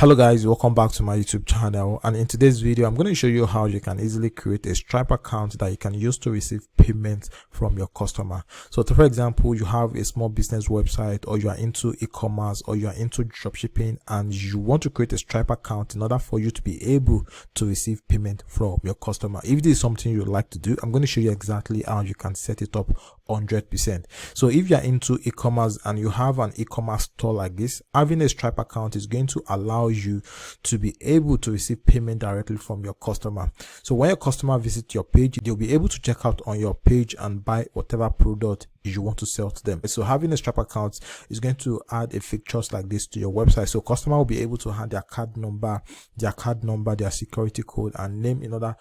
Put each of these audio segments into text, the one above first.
Hello guys, welcome back to my YouTube channel, and in today's video I'm going to show you how you can easily create a Stripe account that you can use to receive payments from your customer. So for example, you have a small business website, or you are into e-commerce, or you are into dropshipping, and you want to create a Stripe account in order for you to be able to receive payment from your customer. If this is something you'd like to do, I'm going to show you exactly how you can set it up 100%. So if you're into e-commerce and you have an e-commerce store like this, having a Stripe account is going to allow you to be able to receive payment directly from your customer. So when your customer visits your page, they'll be able to check out on your page and buy whatever product you want to sell to them. So having a Stripe account is going to add a features like this to your website. So customer will be able to add their card number, their security code, and name in order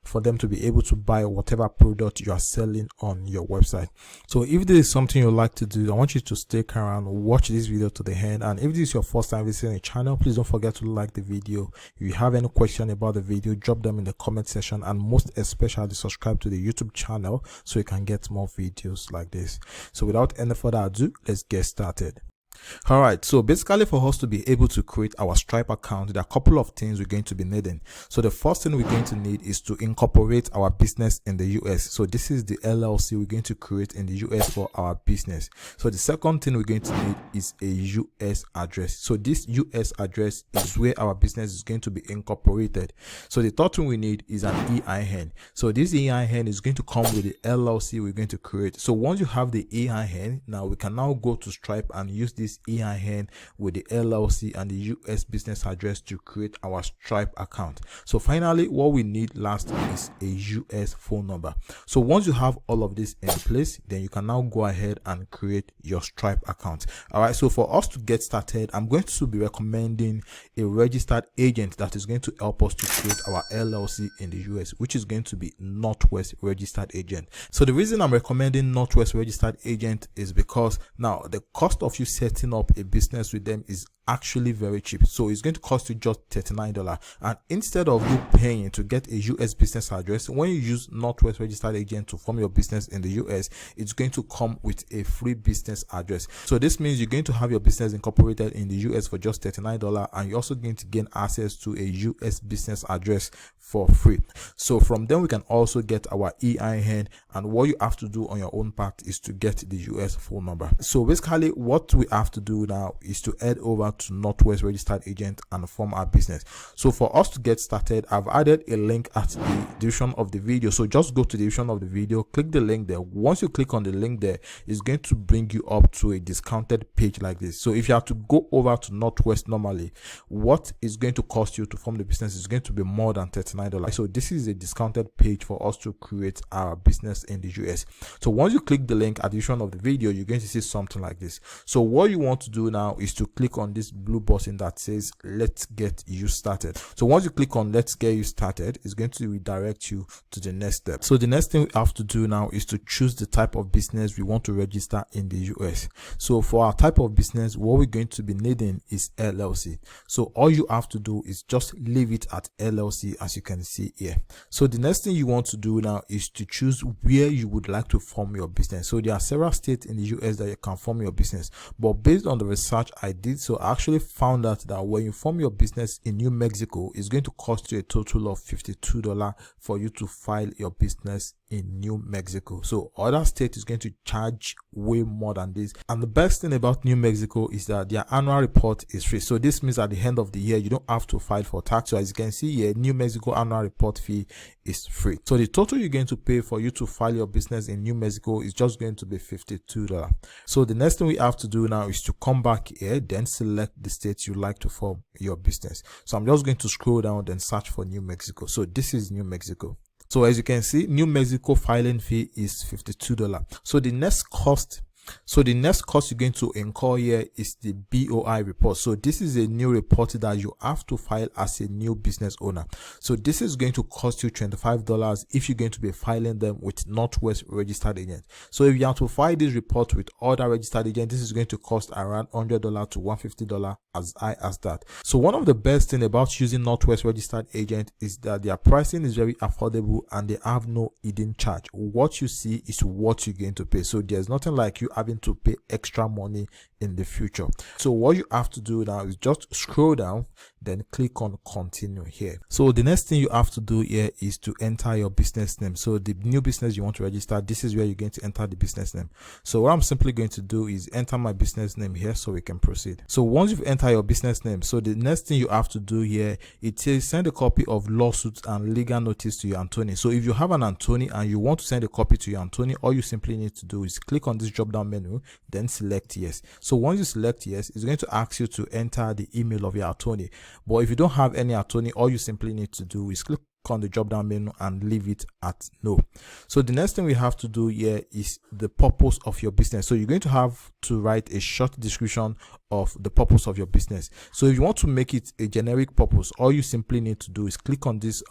for them to be able to buy whatever product you are selling on your website. So if this is something you like to do, I want you to stick around, watch this video to the end. And if this is your first time visiting the channel, please don't forget to like the video. If you have any question about the video, drop them in the comment section, and most especially subscribe to the YouTube channel so you can get more videos like this. So without any further ado, let's get started. All right, so basically for us to be able to create our Stripe account, there are a couple of things we're going to be needing. So the first thing we're going to need is to incorporate our business in the US. So this is the LLC we're going to create in the US for our business. So the second thing we're going to need is a US address. So this US address is where our business is going to be incorporated. So the third thing we need is an EIN. So this EIN is going to come with the LLC we're going to create. So once you have the EIN, now we can now go to Stripe and use this EIN with the LLC and the US business address to create our Stripe account. So finally, what we need last is a US phone number. So once you have all of this in place, then you can now go ahead and create your Stripe account. All right, so for us to get started, I'm going to be recommending a registered agent that is going to help us to create our LLC in the US, which is going to be Northwest Registered Agent. So the reason I'm recommending Northwest Registered Agent is because now the cost of you setting up a business with them is actually very cheap. So it's going to cost you just $39, and instead of you paying to get a US business address, when you use Northwest Registered Agent to form your business in the US, it's going to come with a free business address. So this means you're going to have your business incorporated in the US for just $39, and you're also going to gain access to a US business address for free. So from them we can also get our EIN, and what you have to do on your own part is to get the US phone number. So basically what we have to do now is to head over to Northwest Registered Agent and form our business. So for us to get started, I've added a link at the description of the video. So just go to the description of the video, click the link there. Once you click on the link there, it's going to bring you up to a discounted page like this. So if you have to go over to Northwest normally, what is going to cost you to form the business is going to be more than $39. So this is a discounted page for us to create our business in the US. So once you click the link at the description of the video, you're going to see something like this. So what you want to do now is to click on this blue button that says let's get you started. So once you click on let's get you started, it's going to redirect you to the next step. So the next thing we have to do now is to choose the type of business we want to register in the US. So for our type of business, what we're going to be needing is LLC. So all you have to do is just leave it at LLC, as you can see here. So the next thing you want to do now is to choose where you would like to form your business. So there are several states in the US that you can form your business, but based on the research I did, so I actually found out that when you form your business in New Mexico, it's going to cost you a total of $52 for you to file your business in New Mexico. So other states is going to charge way more than this. And the best thing about New Mexico is that their annual report is free. So this means at the end of the year, you don't have to file for tax. So as you can see here, New Mexico annual report fee is free. So the total you're going to pay for you to file your business in New Mexico is just going to be $52. So the next thing we have to do now is to come back here, then select the state you like to form your business. So I'm just going to scroll down, then search for New Mexico. So this is New Mexico. So as you can see, New Mexico filing fee is $52. So the next cost you're going to incur here is the BOI report. So this is a new report that you have to file as a new business owner. So this is going to cost you $25 if you're going to be filing them with Northwest Registered Agent. So if you have to file this report with other registered agents, this is going to cost around $100 to $150, as high as that. So one of the best thing about using Northwest Registered Agent is that their pricing is very affordable and they have no hidden charge. What you see is what you're going to pay. So there's nothing like you having to pay extra money in the future. So what you have to do now is just scroll down, then click on continue here. So the next thing you have to do here is to enter your business name. So the new business you want to register, this is where you're going to enter the business name. So what I'm simply going to do is enter my business name here so we can proceed. So once you've entered your business name, so the next thing you have to do here, it says send a copy of lawsuits and legal notice to your attorney. So if you have an attorney and you want to send a copy to your attorney, all you simply need to do is click on this drop down menu, then select yes. So once you select yes, it's going to ask you to enter the email of your attorney. But if you don't have any attorney, all you simply need to do is click on the drop down menu and leave it at no. So the next thing we have to do here is the purpose of your business. So you're going to have to write a short description of the purpose of your business. So if you want to make it a generic purpose, all you simply need to do is click on this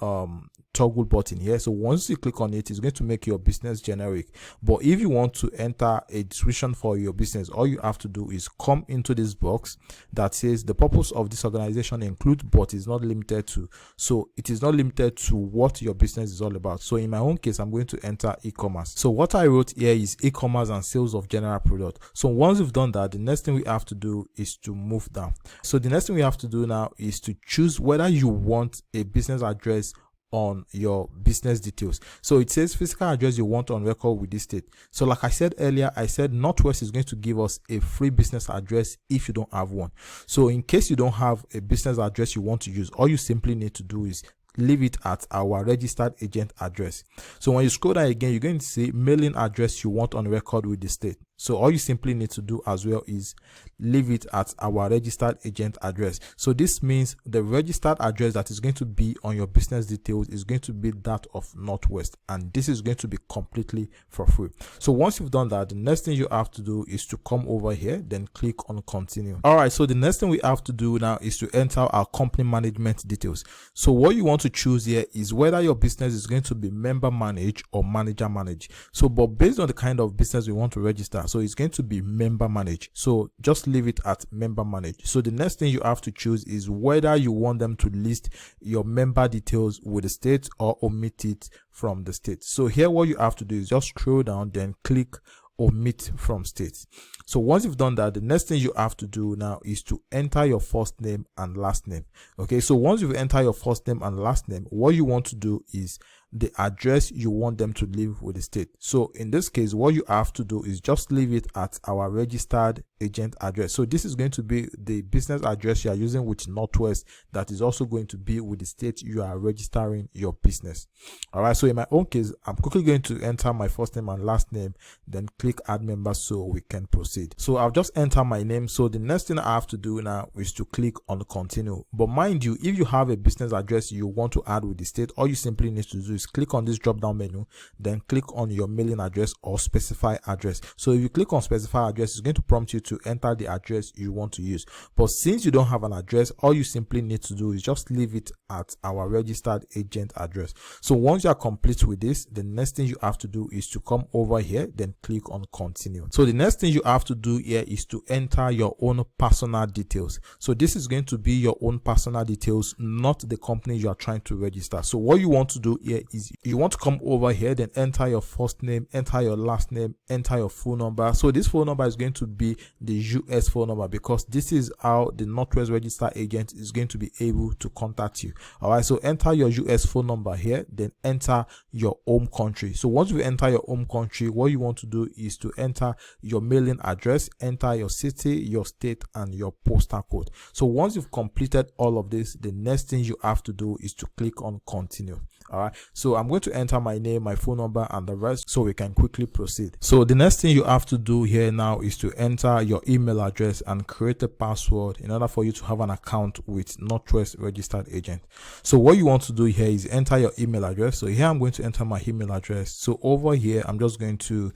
toggle button here. So once you click on it, it's going to make your business generic. But if you want to enter a description for your business, all you have to do is come into this box that says the purpose of this organization includes but is not limited to. So it is not limited to what your business is all about. So in my own case, I'm going to enter e-commerce. So what I wrote here is e-commerce and sales of general product. So once we've done that, the next thing we have to do is to move down. So the next thing we have to do now is to choose whether you want a business address on your business details. So it says physical address you want on record with this state. So like I said earlier, I said Northwest is going to give us a free business address if you don't have one. So in case you don't have a business address you want to use, all you simply need to do is leave it at our registered agent address. So when you scroll down again, you're going to see mailing address you want on record with the state. So all you simply need to do as well is leave it at our registered agent address. So this means the registered address that is going to be on your business details is going to be that of Northwest, and this is going to be completely for free. So once you've done that, the next thing you have to do is to come over here, then click on continue. All right, so the next thing we have to do now is to enter our company management details. So what you want to choose here is whether your business is going to be member managed or manager managed. So but based on the kind of business we want to register, so it's going to be member managed. So just leave it at member managed. So the next thing you have to choose is whether you want them to list your member details with the state or omit it from the state. So here what you have to do is just scroll down, then click omit from state. So once you've done that, the next thing you have to do now is to enter your first name and last name. Okay, so once you've entered your first name and last name, what you want to do is the address you want them to live with the state. So in this case, what you have to do is just leave it at our registered agent address. So this is going to be the business address you are using with Northwest that is also going to be with the state you are registering your business. All right, so in my own case, I'm quickly going to enter my first name and last name, then click add member so we can proceed. So I'll just enter my name. So the next thing I have to do now is to click on continue. But mind you, if you have a business address you want to add with the state, all you simply need to do is click on this drop down menu, then click on your mailing address or specify address. So if you click on specify address, it's going to prompt you to enter the address you want to use. But since you don't have an address, all you simply need to do is just leave it at our registered agent address. So once you are complete with this, the next thing you have to do is to come over here, then click on continue. So the next thing you have to do here is to enter your own personal details. So this is going to be your own personal details, not the company you are trying to register. So what you want to do here is you want to come over here, then enter your first name, enter your last name, enter your phone number. So this phone number is going to be the US phone number because this is how the Northwest registered agent is going to be able to contact you. All right, so enter your US phone number here, then enter your home country. So once you enter your home country, what you want to do is to enter your mailing address, enter your city, your state, and your postal code. So once you've completed all of this, the next thing you have to do is to click on continue. All right, so I'm going to enter my name, my phone number, and the rest so we can quickly proceed. So the next thing you have to do here now is to enter your email address and create a password in order for you to have an account with Northwest registered agent. So what you want to do here is enter your email address. So here I'm going to enter my email address. So over here, I'm just going to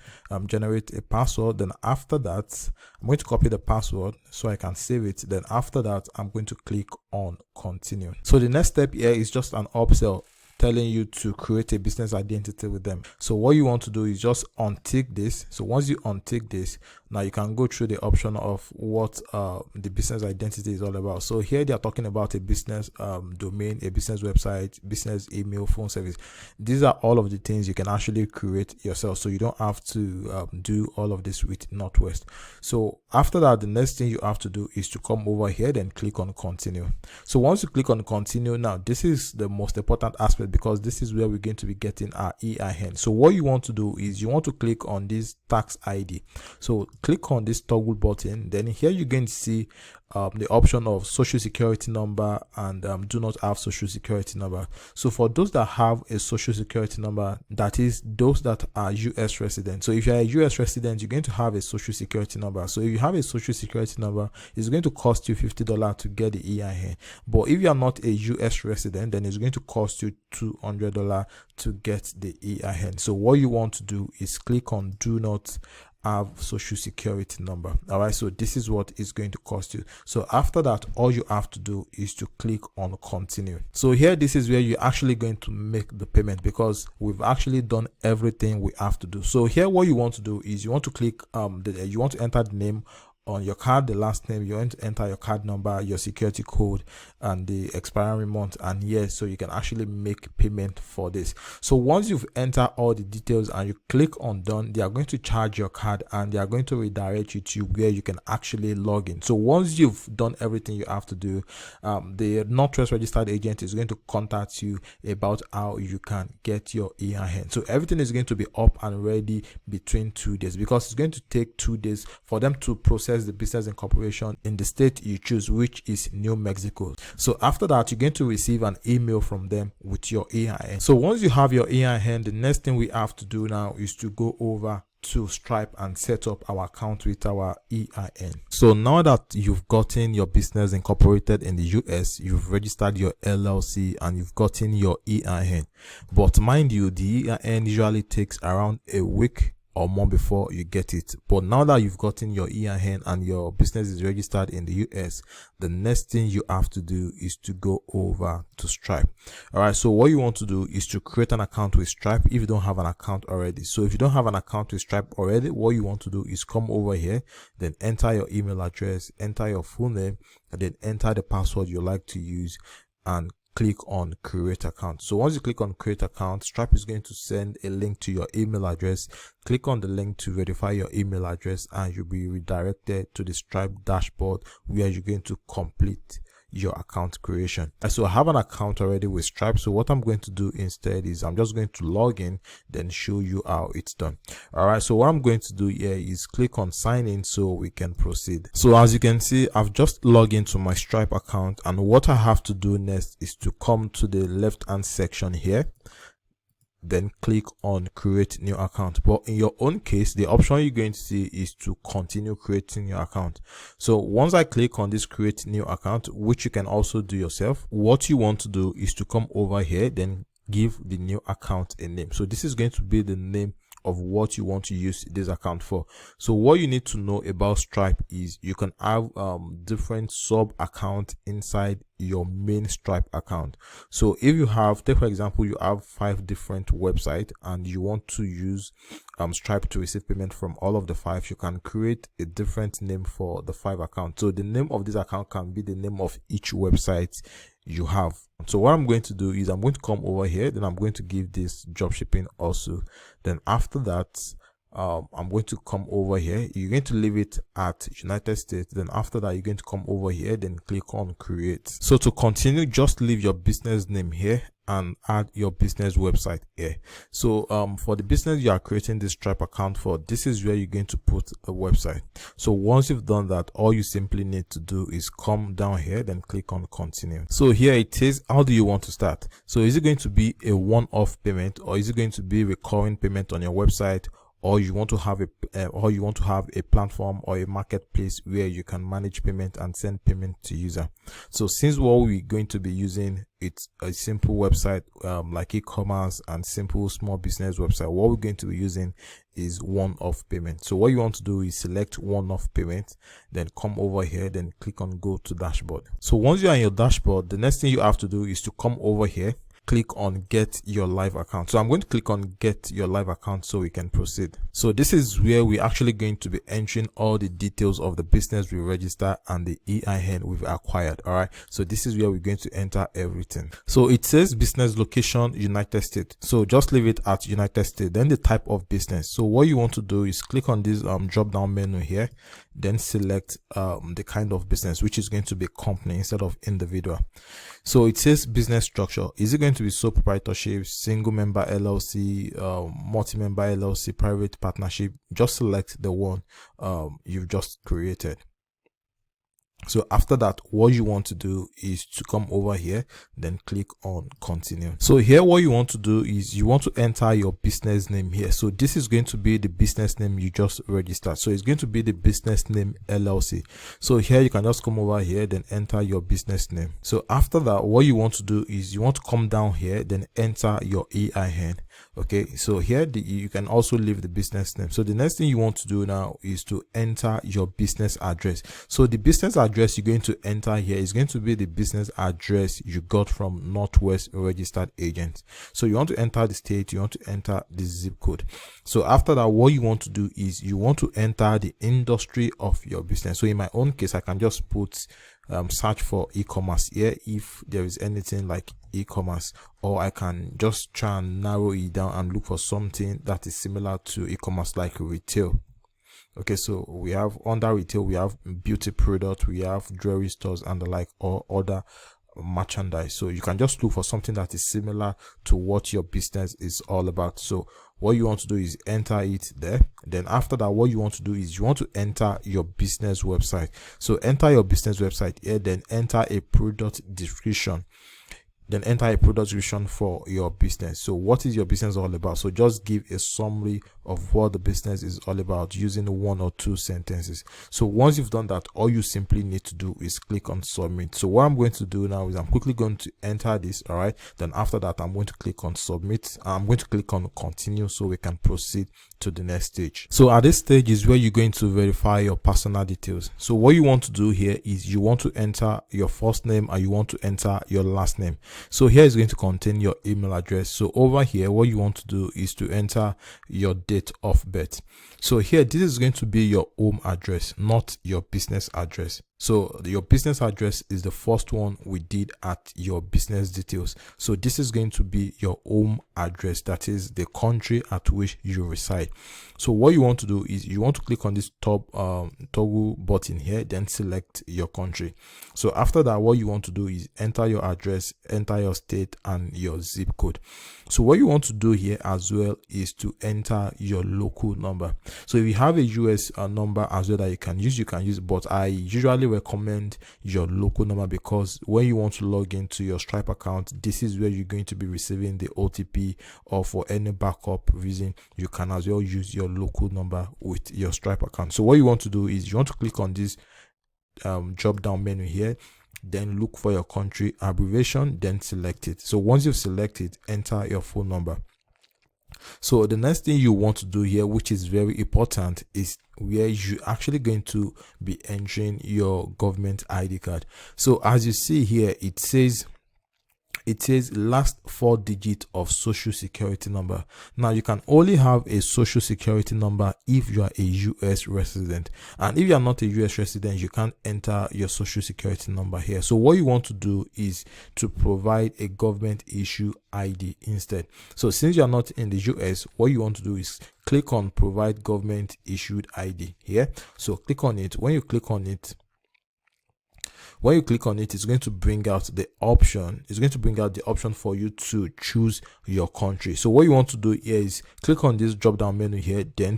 generate a password. Then after that, I'm going to copy the password so I can save it. Then after that, I'm going to click on continue. So the next step here is just an upsell. telling you to create a business identity with them. So what you want to do is just untick this. So once you untick this, now you can go through the option of what the business identity is all about. So here they are talking about a business domain, a business website, business email, phone service. These are all of the things you can actually create yourself, so you don't have to do all of this with Northwest. So after that, the next thing you have to do is to come over here, then click on continue. So once you click on continue, now this is the most important aspect, because this is where we're going to be getting our EIN. So what you want to do is you want to click on this tax ID. So click on this toggle button, then here you're going to see the option of social security number and do not have social security number. So for those that have a social security number, that is those that are US residents. So if you're a US resident, you're going to have a social security number. So if you have a social security number, it's going to cost you $50 to get the EIN. But if you are not a US resident, then it's going to cost you $200 to get the EIN. So what you want to do is click on do not have social security number. All right, so this is what is going to cost you. So after that, all you have to do is to click on continue. So here, this is where you're actually going to make the payment, because we've actually done everything we have to do. So here, what you want to do is you want to click you want to enter the name on your card, the last name. You're going to enter your card number, your security code, and the expiry month and year, so you can actually make payment for this. So once you've entered all the details and you click on done, they are going to charge your card and they are going to redirect you to where you can actually log in. So once you've done everything you have to do, the Northwest registered agent is going to contact you about how you can get your EIN. So everything is going to be up and ready between 2 days, because it's going to take 2 days for them to process the business incorporation in the state you choose, which is New Mexico. So after that, you're going to receive an email from them with your EIN. So once you have your EIN, the next thing we have to do now is to go over to Stripe and set up our account with our EIN. So now that you've gotten your business incorporated in the US, you've registered your LLC and you've gotten your EIN. But mind you, the EIN usually takes around a week or more before you get it. But now that you've gotten your EIN and your business is registered in the US, the next thing you have to do is to go over to Stripe. All right, so what you want to do is to create an account with Stripe if you don't have an account already. So if you don't have an account with Stripe already, what you want to do is come over here, then enter your email address, enter your full name, and then enter the password you like to use and click on create account. So once you click on create account, Stripe is going to send a link to your email address. Click on the link to verify your email address and you'll be redirected to the Stripe dashboard where you're going to complete your account creation. So I have an account already with Stripe, so what I'm going to do instead is I'm just going to log in, then show you how it's done. All right, so what I'm going to do here is click on sign in so we can proceed. So as you can see, I've just logged into my Stripe account, and what I have to do next is to come to the left hand section here, then click on create new account. But in your own case, the option you're going to see is to continue creating your account. So once I click on this create new account, which you can also do yourself, what you want to do is to come over here, then give the new account a name. So this is going to be the name of what you want to use this account for. So what you need to know about Stripe is you can have different sub accounts inside your main Stripe account. So if you have, take for example, you have 5 different websites and you want to use Stripe to receive payment from all of the 5, you can create a different name for the 5 accounts. So the name of this account can be the name of each website you have. So what I'm going to do is I'm going to come over here, then I'm going to give this drop shipping also. Then after that, I'm going to come over here. You're going to leave it at United States. Then after that, you're going to come over here, then click on create. So to continue, just leave your business name here and add your business website here. So for the business you are creating this Stripe account for, this is where you're going to put a website. So once you've done that, all you simply need to do is come down here, then click on continue. So here it is, how do you want to start? So is it going to be a one-off payment, or is it going to be recurring payment on your website, or you want to have a platform or a marketplace where you can manage payment and send payment to user? So since what we're going to be using, it's a simple website like e-commerce and simple small business website, what we're going to be using is one-off payment. So what you want to do is select one-off payment, then come over here, then click on go to dashboard. So once you're in your dashboard, the next thing you have to do is to come over here click on get your live account. So I'm going to click on get your live account so we can proceed. So this is where we're actually going to be entering all the details of the business we register and the EIN we've acquired. All right, so this is where we're going to enter everything. So it says business location United States, so just leave it at United States. Then the type of business, so what you want to do is click on this drop down menu here, then select the kind of business, which is going to be company instead of individual. So it says business structure, is it going to be sole proprietorship, single member LLC, multi-member LLC, private partnership? Just select the one you've just created. So after that, what you want to do is to come over here, then click on continue. So here what you want to do is you want to enter your business name here. So this is going to be the business name you just registered. So it's going to be the business name LLC. So here you can just come over here, then enter your business name. So after that, what you want to do is you want to come down here, then enter your EIN. Okay, so here you can also leave the business name. So the next thing you want to do now is to enter your business address. So the business address you're going to enter here is going to be the business address you got from Northwest registered agent. So you want to enter the state, you want to enter the zip code. So after that, what you want to do is you want to enter the industry of your business. So in my own case, I can just put search for e-commerce here if there is anything like e-commerce, or I can just try and narrow it down and look for something that is similar to e-commerce like retail. Okay, so we have under retail, we have beauty products, we have jewelry stores and the like, or other merchandise. So you can just look for something that is similar to what your business is all about. So what you want to do is enter it there. Then after that, what you want to do is you want to enter your business website. So enter your business website here, then enter a product description. Then enter a product description for your business. So what is your business all about? So just give a summary of what the business is all about using 1 or 2 sentences. So once you've done that, all you simply need to do is click on submit. So what I'm going to do now is I'm quickly going to enter this. All right, then after that, I'm going to click on submit. I'm going to click on continue so we can proceed to the next stage. So at this stage is where you're going to verify your personal details. So what you want to do here is you want to enter your first name and you want to enter your last name. So here is going to contain your email address. So over here, what you want to do is to enter your date of birth. So here, this is going to be your home address, not your business address. So your business address is the first one we did at your business details. So this is going to be your home address, that is the country at which you reside. So what you want to do is you want to click on this top toggle button here, then select your country. So after that, what you want to do is enter your address, enter your state and your zip code. So what you want to do here as well is to enter your local number. So if you have a US number as well that you can use, but I usually recommend your local number because when you want to log into your Stripe account, this is where you're going to be receiving the OTP, or for any backup reason, you can as well use your local number with your Stripe account. So what you want to do is you want to click on this drop down menu here, then look for your country abbreviation, then select it. So once you've selected, enter your phone number. So the next thing you want to do here, which is very important, is where you're actually going to be entering your government ID card. So as you see here, it says last 4 digits of social security number. Now you can only have a social security number if you are a US resident, and if you are not a US resident, you can't enter your social security number here. So what you want to do is to provide a government issue ID instead. So since you are not in the US, what you want to do is click on provide government issued ID here. So click on it. When you click on it, it's going to bring out the option. It's going to bring out the option for you to choose your country. So what you want to do here is click on this drop down menu here, then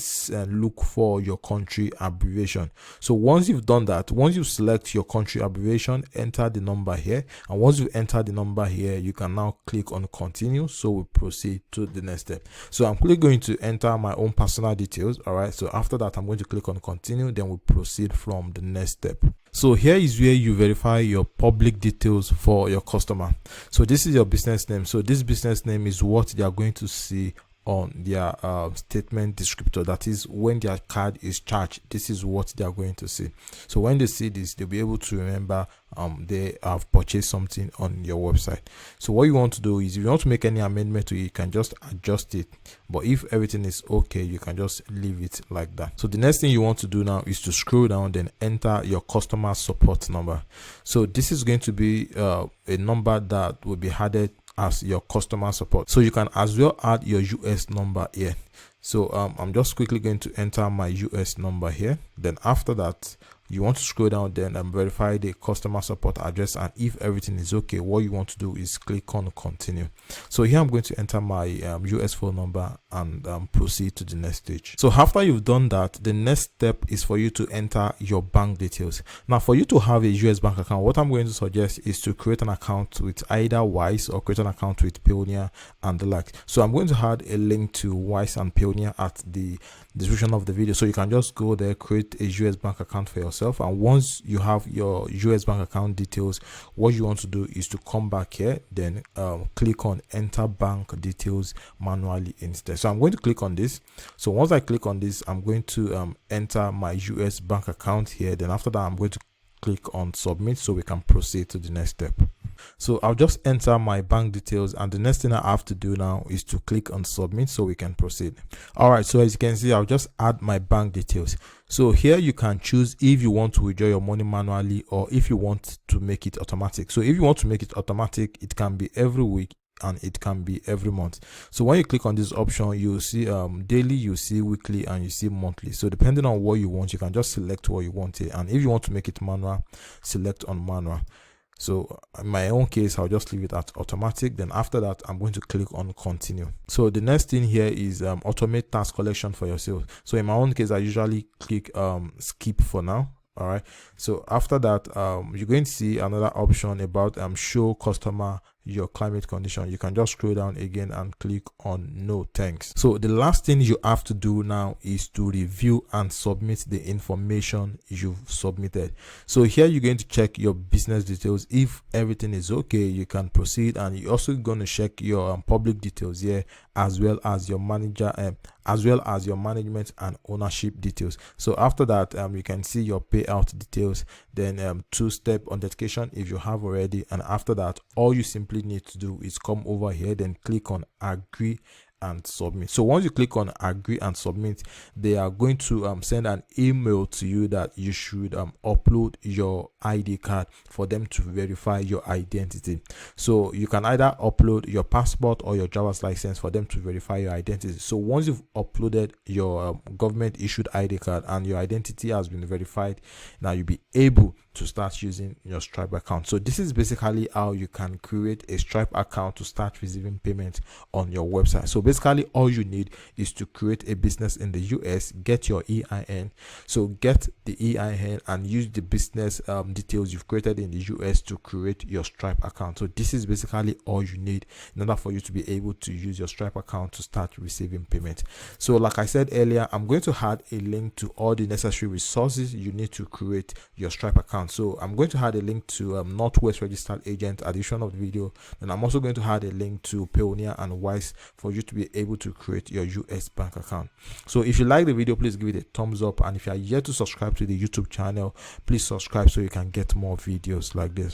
look for your country abbreviation. So once you've done that, once you select your country abbreviation, enter the number here, and once you enter the number here, you can now click on continue. So we proceed to the next step. So I'm quickly going to enter my own personal details. All right, so after that, I'm going to click on continue, then we proceed from the next step. So here is where you verify your public details for your customer. So this is your business name. So this business name is what they are going to see on their statement descriptor. That is, when their card is charged, this is what they are going to see. So when they see this, they'll be able to remember they have purchased something on your website. So what you want to do is, if you want to make any amendment to it, you can just adjust it, but if everything is okay, you can just leave it like that. So the next thing you want to do now is to scroll down, then enter your customer support number. So this is going to be a number that will be added as your customer support. So you can as well add your US number here. So I'm just quickly going to enter my US number here. Then after that, you want to scroll down, then verify the customer support address, and if everything is okay, what you want to do is click on continue. So here I'm going to enter my US phone number and proceed to the next stage. So after you've done that, the next step is for you to enter your bank details. Now, for you to have a US bank account, what I'm going to suggest is to create an account with either Wise or create an account with Payoneer and the like. So I'm going to add a link to Wise and Payoneer at the description of the video, so you can just go there, create a US bank account for yourself, and once you have your US bank account details, what you want to do is to come back here, then click on enter bank details manually instead. So I'm going to click on this. So once I click on this, I'm going to enter my US bank account here. Then after that, I'm going to click on submit so we can proceed to the next step. So I'll just enter my bank details, and the next thing I have to do now is to click on submit so we can proceed. All right, so as you can see, I'll just add my bank details. So here you can choose if you want to withdraw your money manually or if you want to make it automatic. So if you want to make it automatic, it can be every week and it can be every month. So when you click on this option, you'll see daily, you see weekly, and you see monthly. So depending on what you want, you can just select what you want here, and if you want to make it manual, select on manual. So in my own case, I'll just leave it at automatic. Then after that, I'm going to click on continue. So the next thing here is automate tax collection for yourself. So in my own case, I usually click skip for now. All right, so after that, you're going to see another option about show customer your climate condition. You can just scroll down again and click on no thanks. So the last thing you have to do now is to review and submit the information you've submitted. So here you're going to check your business details. If everything is okay, you can proceed, and you're also going to check your public details here, as well as your manager as well as your management and ownership details. So after that, you can see your payout details, then two-step authentication if you have already, and after that, all you simply need to do is come over here, then click on agree and submit. So once you click on agree and submit, they are going to send an email to you that you should upload your ID card for them to verify your identity. So you can either upload your passport or your driver's license for them to verify your identity. So once you've uploaded your government issued ID card and your identity has been verified, now you'll be able to start using your Stripe account. So this is basically how you can create a Stripe account to start receiving payments on your website. So basically all you need is to create a business in the US, get your EIN. So get the EIN and use the business details you've created in the US to create your Stripe account. So this is basically all you need in order for you to be able to use your Stripe account to start receiving payment. So like I said earlier, I'm going to add a link to all the necessary resources you need to create your Stripe account. So I'm going to add a link to Northwest registered agent at the end of the video, and I'm also going to add a link to Payoneer and Wise for you to be able to create your US bank account. So if you like the video, please give it a thumbs up, and if you are yet to subscribe to the YouTube channel, please subscribe so you can get more videos like this.